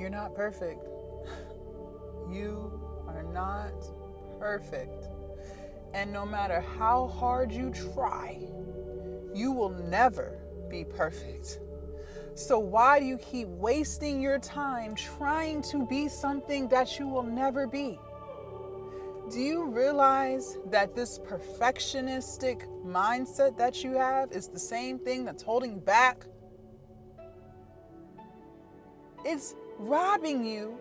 You're not perfect. You are not perfect. And no matter how hard you try, you will never be perfect. So why do you keep wasting your time trying to be something that you will never be? Do you realize that this perfectionistic mindset that you have is the same thing that's holding you back? It's robbing you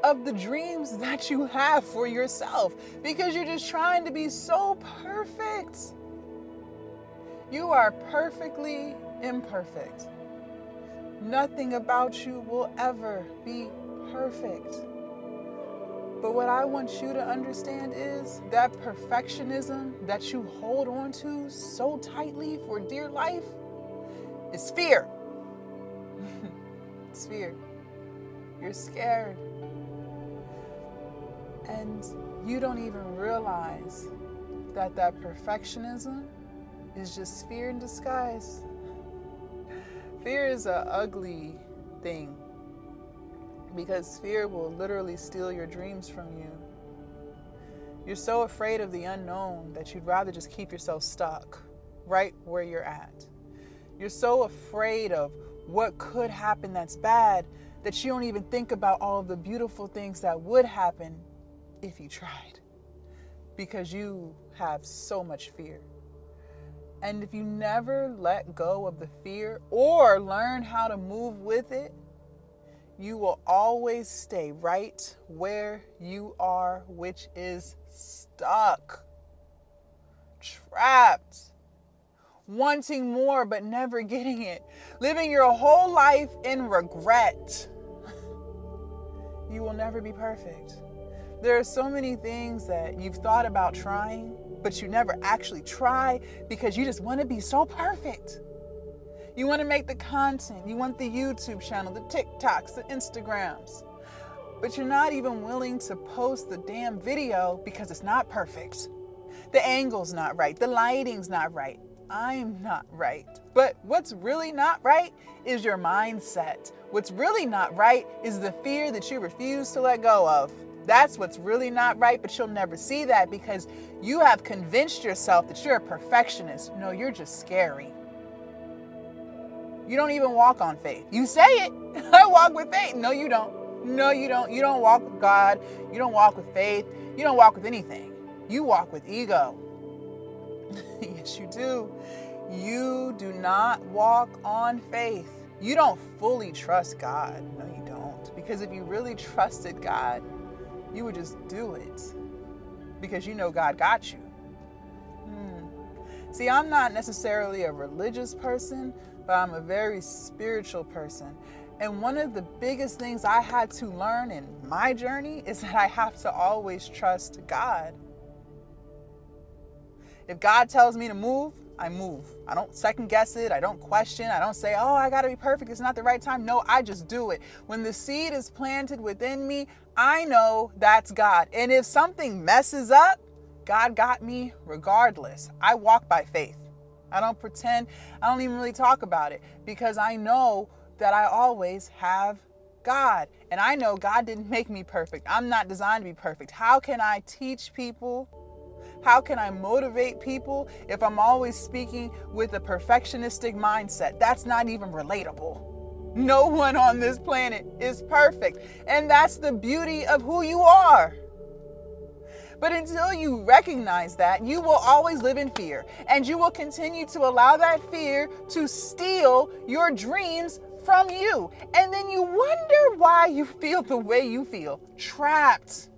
of the dreams that you have for yourself because you're just trying to be so perfect. You are perfectly imperfect. Nothing about you will ever be perfect. But what I want you to understand is that perfectionism that you hold on to so tightly for dear life is fear. It's fear. You're scared. And you don't even realize that perfectionism is just fear in disguise. Fear is an ugly thing because fear will literally steal your dreams from you. You're so afraid of the unknown that you'd rather just keep yourself stuck right where you're at. You're so afraid of what could happen that's bad that you don't even think about all of the beautiful things that would happen if you tried, because you have so much fear. And if you never let go of the fear or learn how to move with it, you will always stay right where you are, which is stuck, trapped, wanting more but never getting it, living your whole life in regret. You will never be perfect. There are so many things that you've thought about trying, but you never actually try because you just want to be so perfect. You want to make the content, you want the YouTube channel, the TikToks, the Instagrams, but you're not even willing to post the damn video because it's not perfect. The angle's not right, the lighting's not right, I'm not right. But what's really not right is your mindset. What's really not right is the fear that you refuse to let go of. That's what's really not right, but you'll never see that because you have convinced yourself that you're a perfectionist. No, you're just scary. You don't even walk on faith. You say it. I walk with faith. No, you don't. No, you don't. You don't walk with God. You don't walk with faith. You don't walk with anything. You walk with ego. Yes, you do. You do not walk on faith. You don't fully trust God. No, you don't. Because if you really trusted God, you would just do it because you know God got you. See, I'm not necessarily a religious person, but I'm a very spiritual person. And one of the biggest things I had to learn in my journey is that I have to always trust God. If God tells me to move, I move. I don't second guess it. I don't question. I don't say, oh, I got to be perfect. It's not the right time. No, I just do it. When the seed is planted within me, I know that's God. And if something messes up, God got me regardless. I walk by faith. I don't pretend. I don't even really talk about it because I know that I always have God. And I know God didn't make me perfect. I'm not designed to be perfect. How can I teach people? How can I motivate people if I'm always speaking with a perfectionistic mindset? That's not even relatable. No one on this planet is perfect. And that's the beauty of who you are. But until you recognize that, you will always live in fear. And you will continue to allow that fear to steal your dreams from you. And then you wonder why you feel the way you feel. Trapped.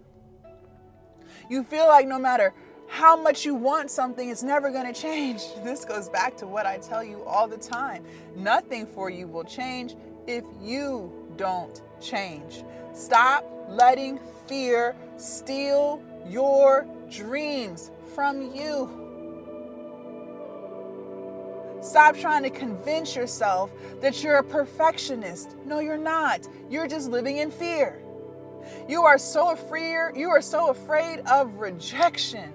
You feel like no matter how much you want something, it's never going to change. This goes back to what I tell you all the time. Nothing for you will change if you don't change. Stop letting fear steal your dreams from you. Stop trying to convince yourself that you're a perfectionist. No, you're not. You're just living in fear. You are so afraid of rejection.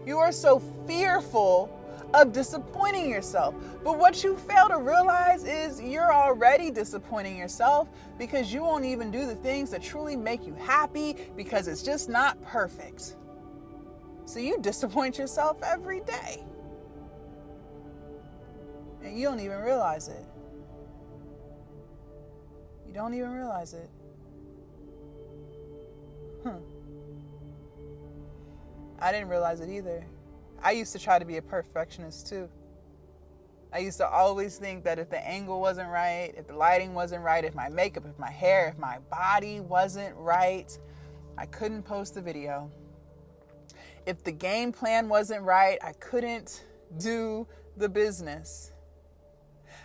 You are so fearful of disappointing yourself. But what you fail to realize is you're already disappointing yourself because you won't even do the things that truly make you happy because it's just not perfect. So you disappoint yourself every day. And you don't even realize it. You don't even realize it. I didn't realize it either. I used to try to be a perfectionist too. I used to always think that if the angle wasn't right, if the lighting wasn't right, if my makeup, if my hair, if my body wasn't right, I couldn't post the video. If the game plan wasn't right, I couldn't do the business.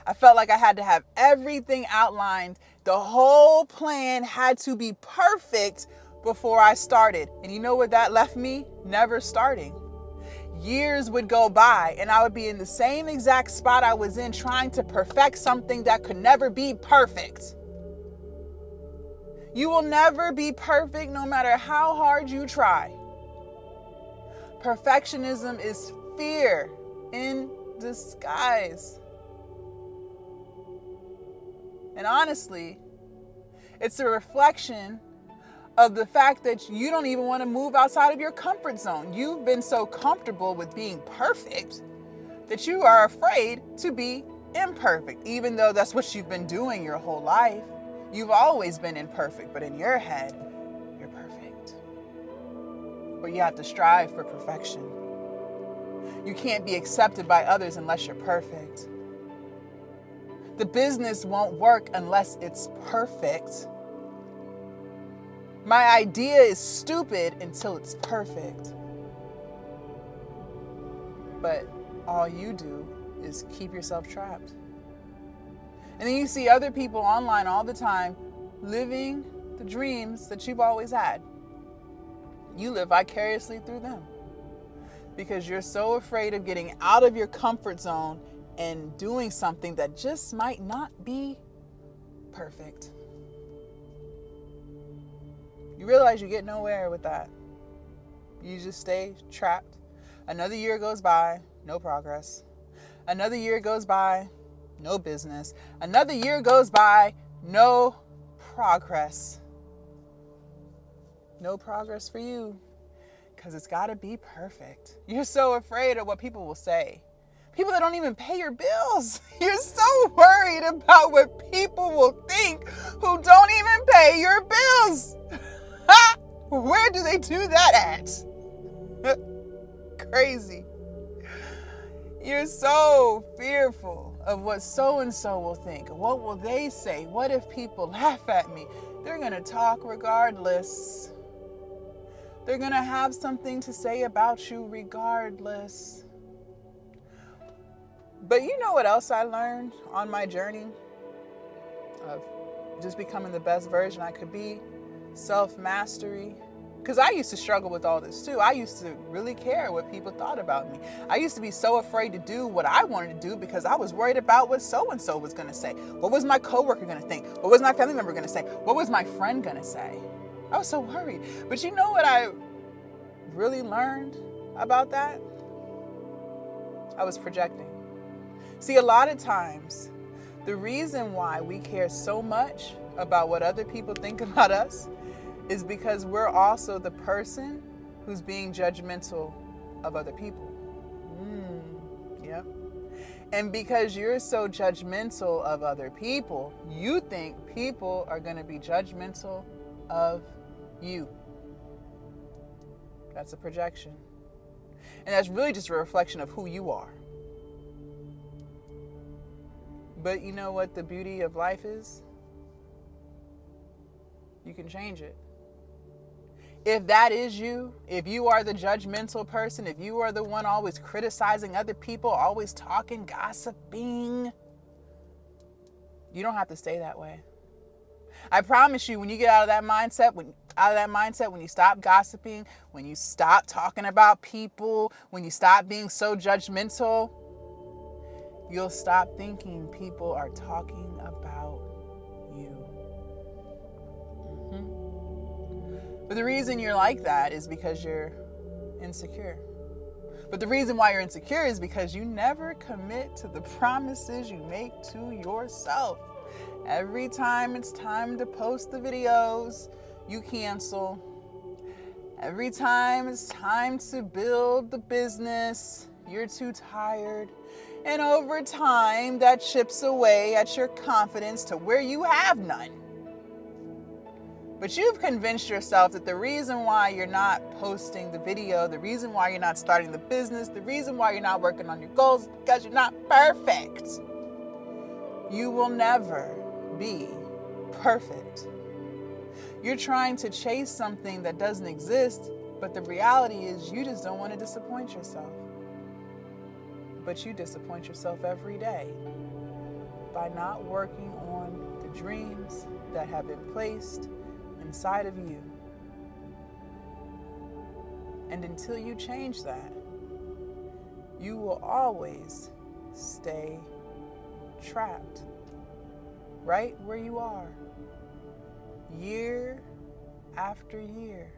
I felt like I had to have everything outlined. The whole plan had to be perfect before I started. And you know what that left me? Never starting. Years would go by and I would be in the same exact spot I was in trying to perfect something that could never be perfect. You will never be perfect no matter how hard you try. Perfectionism is fear in disguise. And honestly, it's a reflection of the fact that you don't even want to move outside of your comfort zone. You've been so comfortable with being perfect that you are afraid to be imperfect, even though that's what you've been doing your whole life. You've always been imperfect, but in your head, you're perfect. But you have to strive for perfection. You can't be accepted by others unless you're perfect. The business won't work unless it's perfect. My idea is stupid until it's perfect. But all you do is keep yourself trapped. And then you see other people online all the time living the dreams that you've always had. You live vicariously through them because you're so afraid of getting out of your comfort zone and doing something that just might not be perfect. You realize you get nowhere with that. You just stay trapped. Another year goes by, no progress. Another year goes by, no business. Another year goes by, no progress. No progress for you because it's got to be perfect. You're so afraid of what people will say. People that don't even pay your bills. You're so worried about what people will think who don't even pay your bills. Where do they do that at? Crazy. You're so fearful of what so-and-so will think. What will they say? What if people laugh at me? They're going to talk regardless. They're going to have something to say about you regardless. But you know what else I learned on my journey of just becoming the best version I could be? Self-mastery. Because I used to struggle with all this too. I used to really care what people thought about me. I used to be so afraid to do what I wanted to do because I was worried about what so-and-so was going to say. What was my coworker going to think? What was my family member going to say? What was my friend going to say? I was so worried. But you know what I really learned about that? I was projecting. See, a lot of times, the reason why we care so much about what other people think about us is because we're also the person who's being judgmental of other people. Yep. And because you're so judgmental of other people, you think people are going to be judgmental of you. That's a projection. And that's really just a reflection of who you are. But you know what the beauty of life is? You can change it. If that is you, if you are the judgmental person, if you are the one always criticizing other people, always talking, gossiping, you don't have to stay that way. I promise you, when you get out of that mindset, when you stop gossiping, when you stop talking about people, when you stop being so judgmental, you'll stop thinking people are talking about you. But the reason you're like that is because you're insecure. But the reason why you're insecure is because you never commit to the promises you make to yourself. Every time it's time to post the videos, you cancel. Every time it's time to build the business, you're too tired. And over time, that chips away at your confidence to where you have none. But you've convinced yourself that the reason why you're not posting the video, the reason why you're not starting the business, the reason why you're not working on your goals is because you're not perfect. You will never be perfect. You're trying to chase something that doesn't exist, but the reality is you just don't want to disappoint yourself. But you disappoint yourself every day by not working on the dreams that have been placed inside of you. And until you change that, you will always stay trapped right where you are, year after year.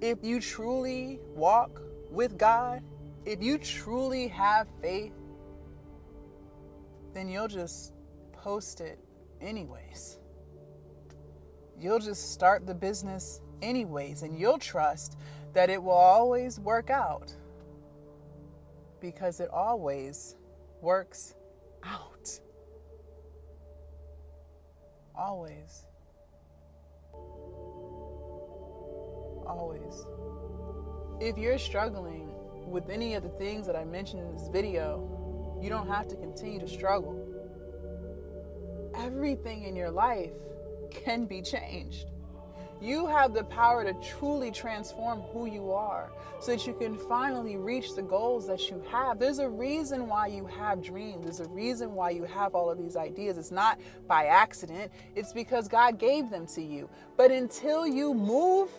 If you truly walk with God, if you truly have faith, then you'll just post it anyways. You'll just start the business anyways, and you'll trust that it will always work out because it always works out. Always. Always. If you're struggling with any of the things that I mentioned in this video, you don't have to continue to struggle. Everything in your life can be changed. You have the power to truly transform who you are so that you can finally reach the goals that you have. There's a reason why you have dreams. There's a reason why you have all of these ideas. It's not by accident. It's because God gave them to you. But until you move,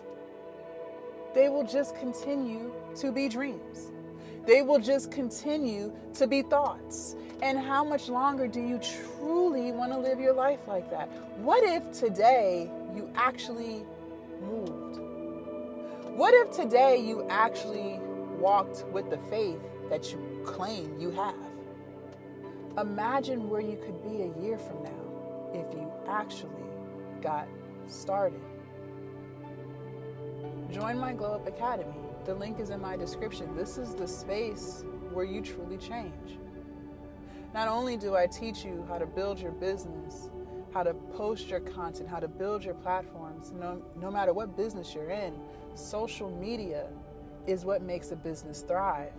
they will just continue to be dreams. They will just continue to be thoughts. And how much longer do you truly want to live your life like that? What if today you actually moved? What if today you actually walked with the faith that you claim you have? Imagine where you could be a year from now if you actually got started. Join my Glow Up Academy. The link is in my description. This is the space where you truly change. Not only do I teach you how to build your business, how to post your content, how to build your platforms, no matter what business you're in, social media is what makes a business thrive.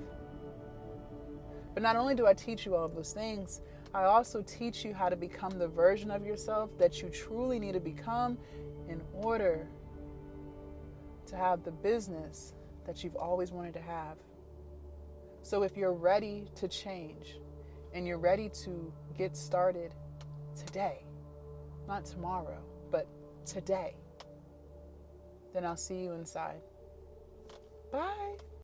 But not only do I teach you all of those things, I also teach you how to become the version of yourself that you truly need to become in order to have the business that you've always wanted to have. So if you're ready to change and you're ready to get started today, not tomorrow, but today, then I'll see you inside. Bye.